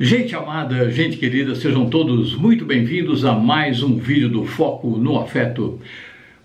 Gente amada, gente querida, sejam todos muito bem-vindos a mais um vídeo do Foco no Afeto.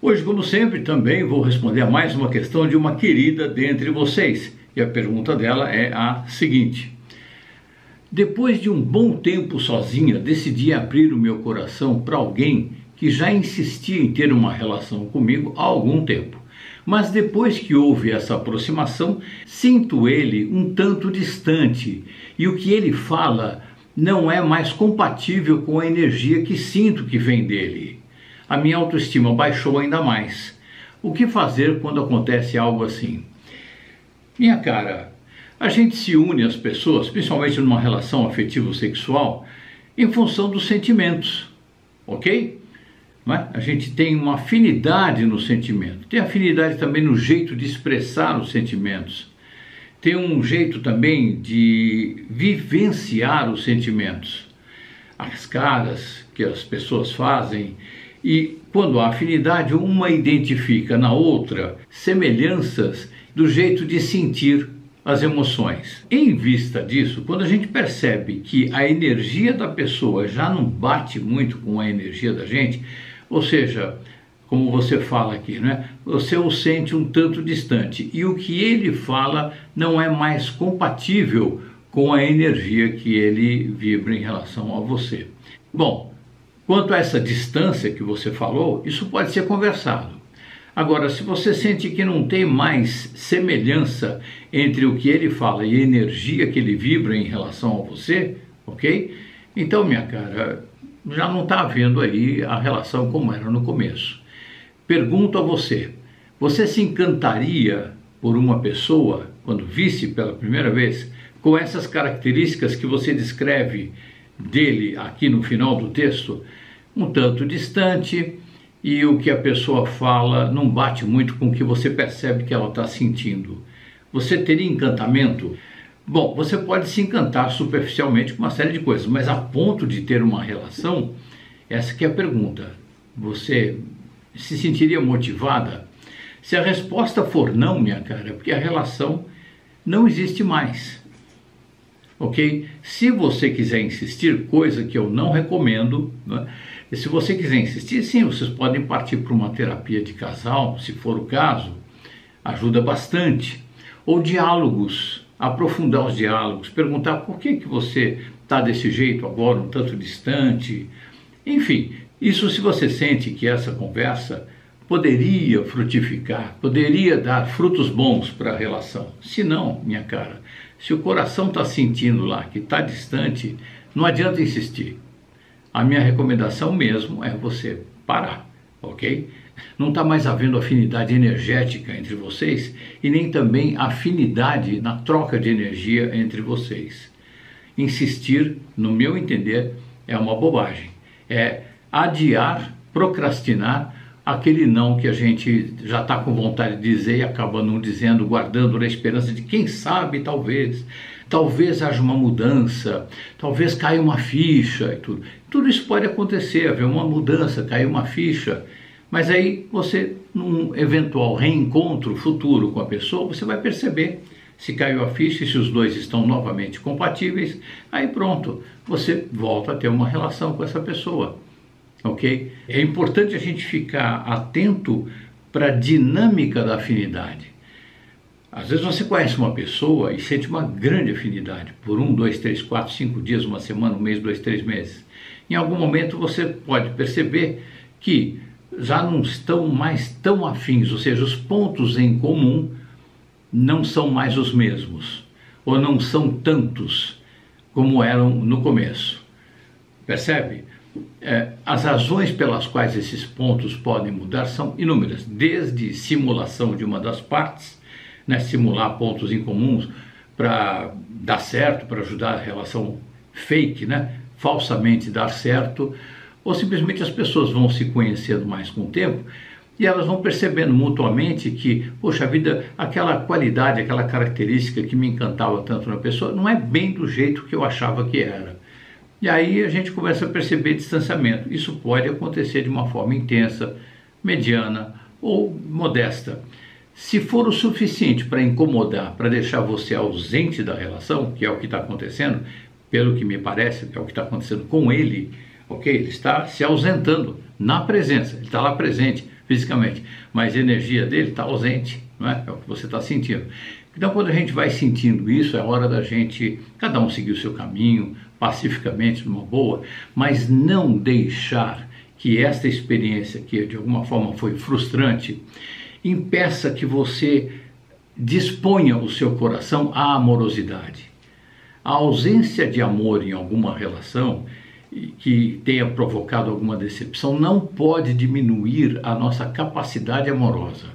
Hoje, como sempre, também vou responder a mais uma questão de uma querida dentre vocês. E a pergunta dela é a seguinte: depois de um bom tempo sozinha, decidi abrir o meu coração para alguém que já insistia em ter uma relação comigo há algum tempo. Mas depois que houve essa aproximação, sinto ele um tanto distante e o que ele fala não é mais compatível com a energia que sinto que vem dele. A minha autoestima baixou ainda mais. O que fazer quando acontece algo assim? Minha cara, a gente se une às pessoas, principalmente numa relação afetivo-sexual, em função dos sentimentos, ok? A gente tem uma afinidade no sentimento, tem afinidade também no jeito de expressar os sentimentos, tem um jeito também de vivenciar os sentimentos, as caras que as pessoas fazem, e quando há afinidade, uma identifica na outra semelhanças do jeito de sentir as emoções. Em vista disso, quando a gente percebe que a energia da pessoa já não bate muito com a energia da gente, ou seja, como você fala aqui, né? Você o sente um tanto distante e o que ele fala não é mais compatível com a energia que ele vibra em relação a você. Bom, quanto a essa distância que você falou, isso pode ser conversado. Agora, se você sente que não tem mais semelhança entre o que ele fala e a energia que ele vibra em relação a você, ok? Então, minha cara, já não está havendo aí a relação como era no começo. Pergunto a você, você se encantaria por uma pessoa, quando visse pela primeira vez, com essas características que você descreve dele aqui no final do texto? Um tanto distante, e o que a pessoa fala não bate muito com o que você percebe que ela está sentindo. Você teria encantamento? Bom, você pode se encantar superficialmente com uma série de coisas, mas a ponto de ter uma relação, essa que é a pergunta. Você se sentiria motivada? Se a resposta for não, minha cara, é porque a relação não existe mais. Ok? Se você quiser insistir, coisa que eu não recomendo, né? E se você quiser insistir, sim, vocês podem partir para uma terapia de casal, se for o caso, ajuda bastante. Ou diálogos, aprofundar os diálogos, perguntar por que você está desse jeito agora, um tanto distante. Enfim, isso se você sente que essa conversa poderia frutificar, poderia dar frutos bons para a relação. Se não, minha cara, se o coração está sentindo lá que está distante, não adianta insistir. A minha recomendação mesmo é você parar, ok? Não está mais havendo afinidade energética entre vocês e nem também afinidade na troca de energia entre vocês. Insistir, no meu entender, é uma bobagem. É adiar, procrastinar aquele não que a gente já está com vontade de dizer e acaba não dizendo, guardando na esperança de quem sabe, talvez haja uma mudança, talvez caia uma ficha e tudo. Tudo isso pode acontecer, haver uma mudança, cair uma ficha, mas aí você, num eventual reencontro futuro com a pessoa, você vai perceber se caiu a ficha e se os dois estão novamente compatíveis, aí pronto, você volta a ter uma relação com essa pessoa, ok? É importante a gente ficar atento para a dinâmica da afinidade. Às vezes você conhece uma pessoa e sente uma grande afinidade por 1, 2, 3, 4, 5 dias, uma semana, um mês, 2, 3 meses. Em algum momento você pode perceber que já não estão mais tão afins, ou seja, os pontos em comum não são mais os mesmos, ou não são tantos como eram no começo. Percebe? As razões pelas quais esses pontos podem mudar são inúmeras, desde simulação de uma das partes, né, simular pontos incomuns para dar certo, para ajudar a relação fake, né, falsamente dar certo, ou simplesmente as pessoas vão se conhecendo mais com o tempo e elas vão percebendo mutuamente que, poxa vida, aquela qualidade, aquela característica que me encantava tanto na pessoa não é bem do jeito que eu achava que era. E aí a gente começa a perceber distanciamento. Isso pode acontecer de uma forma intensa, mediana ou modesta. Se for o suficiente para incomodar, para deixar você ausente da relação, que é o que está acontecendo, pelo que me parece, que é o que está acontecendo com ele, ok? Ele está se ausentando na presença, ele está lá presente fisicamente, mas a energia dele está ausente, não é? É o que você está sentindo. Então, quando a gente vai sentindo isso, é hora da gente, cada um seguir o seu caminho, pacificamente, numa boa, mas não deixar que esta experiência, que de alguma forma foi frustrante, impeça que você disponha o seu coração à amorosidade. A ausência de amor em alguma relação que tenha provocado alguma decepção não pode diminuir a nossa capacidade amorosa.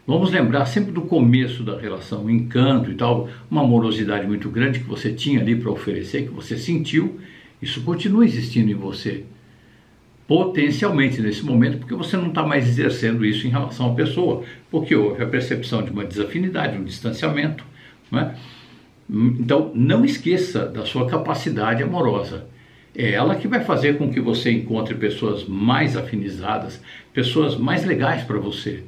Vamos lembrar sempre do começo da relação, o encanto e tal, uma amorosidade muito grande que você tinha ali para oferecer, que você sentiu, isso continua existindo em você, potencialmente nesse momento, porque você não está mais exercendo isso em relação à pessoa, porque houve a percepção de uma desafinidade, um distanciamento, não é? Então, não esqueça da sua capacidade amorosa. É ela que vai fazer com que você encontre pessoas mais afinizadas, pessoas mais legais para você,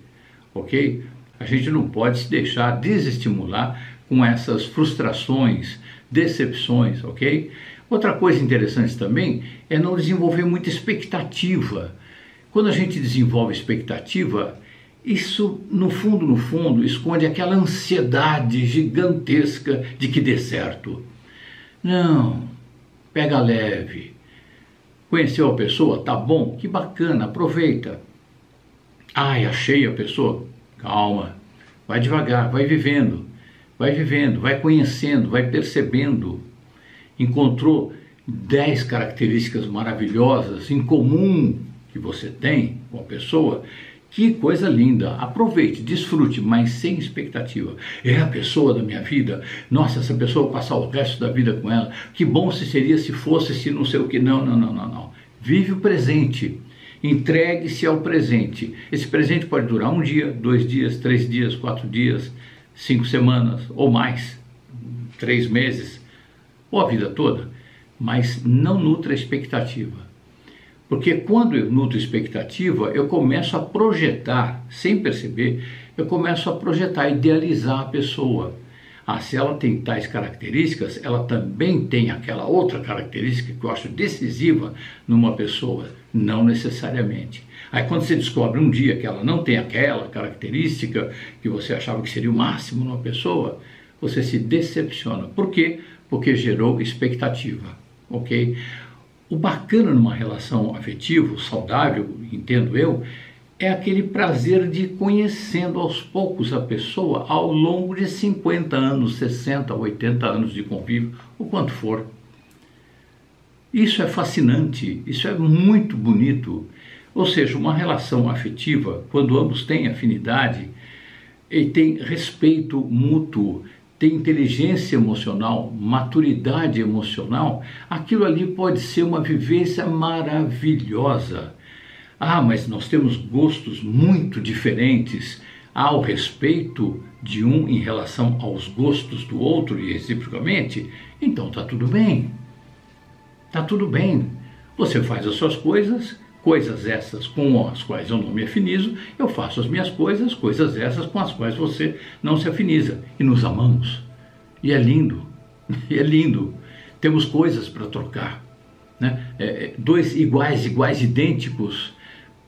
ok? A gente não pode se deixar desestimular com essas frustrações, decepções, ok? Outra coisa interessante também é não desenvolver muita expectativa. Quando a gente desenvolve expectativa, isso, no fundo, esconde aquela ansiedade gigantesca de que dê certo. Não, pega leve. Conheceu a pessoa? Tá bom, que bacana, aproveita. Ai, achei a pessoa. Calma, vai devagar, vai vivendo, vai conhecendo, vai percebendo. Encontrou 10 características maravilhosas em comum que você tem com a pessoa. Que coisa linda, aproveite, desfrute, mas sem expectativa. É a pessoa da minha vida, nossa, essa pessoa vou passar o resto da vida com ela, que bom se seria se fosse, se não sei o que, não. Vive o presente, entregue-se ao presente. Esse presente pode durar 1 dia, 2 dias, 3 dias, 4 dias, 5 semanas ou mais, 3 meses, ou a vida toda, mas não nutra expectativa. Porque quando eu nutro expectativa, eu começo a projetar, sem perceber, eu começo a projetar, idealizar a pessoa. Ah, se ela tem tais características, ela também tem aquela outra característica que eu acho decisiva numa pessoa. Não necessariamente. Aí quando você descobre um dia que ela não tem aquela característica que você achava que seria o máximo numa pessoa, você se decepciona. Por quê? Porque gerou expectativa, ok? O bacana numa relação afetiva, saudável, entendo eu, é aquele prazer de ir conhecendo aos poucos a pessoa ao longo de 50 anos, 60, 80 anos de convívio, o quanto for. Isso é fascinante, isso é muito bonito. Ou seja, uma relação afetiva, quando ambos têm afinidade e têm respeito mútuo, tem inteligência emocional, maturidade emocional, aquilo ali pode ser uma vivência maravilhosa. Ah, mas nós temos gostos muito diferentes. Há o respeito de um em relação aos gostos do outro e reciprocamente, então está tudo bem. Está tudo bem. Você faz as suas coisas essas com as quais eu não me afinizo, eu faço as minhas coisas essas com as quais você não se afiniza. E nos amamos. E é lindo, Temos coisas para trocar, né? Dois iguais, idênticos,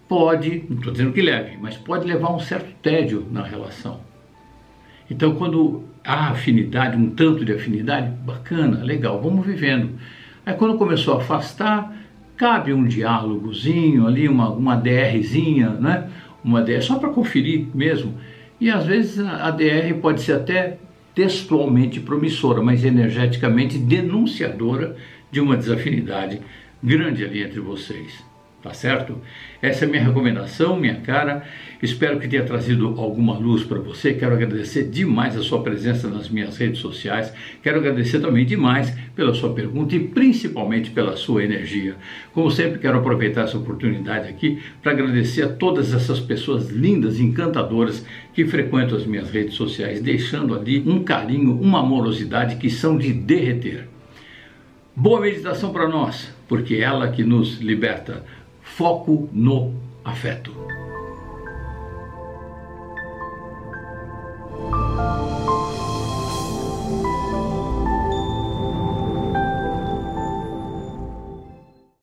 pode, não estou dizendo que leve, mas pode levar um certo tédio na relação. Então, quando há afinidade, um tanto de afinidade, bacana, legal, vamos vivendo. Aí quando começou a afastar, cabe um diálogozinho ali, uma DRzinha, né? Uma DR só para conferir mesmo. E às vezes a DR pode ser até textualmente promissora, mas energeticamente denunciadora de uma desafinidade grande ali entre vocês. Tá certo? Essa é a minha recomendação, minha cara. Espero que tenha trazido alguma luz para você. Quero agradecer demais a sua presença nas minhas redes sociais. Quero agradecer também demais pela sua pergunta e principalmente pela sua energia. Como sempre, quero aproveitar essa oportunidade aqui para agradecer a todas essas pessoas lindas, encantadoras que frequentam as minhas redes sociais, deixando ali um carinho, uma amorosidade que são de derreter. Boa meditação para nós, porque é ela que nos liberta. Foco no afeto.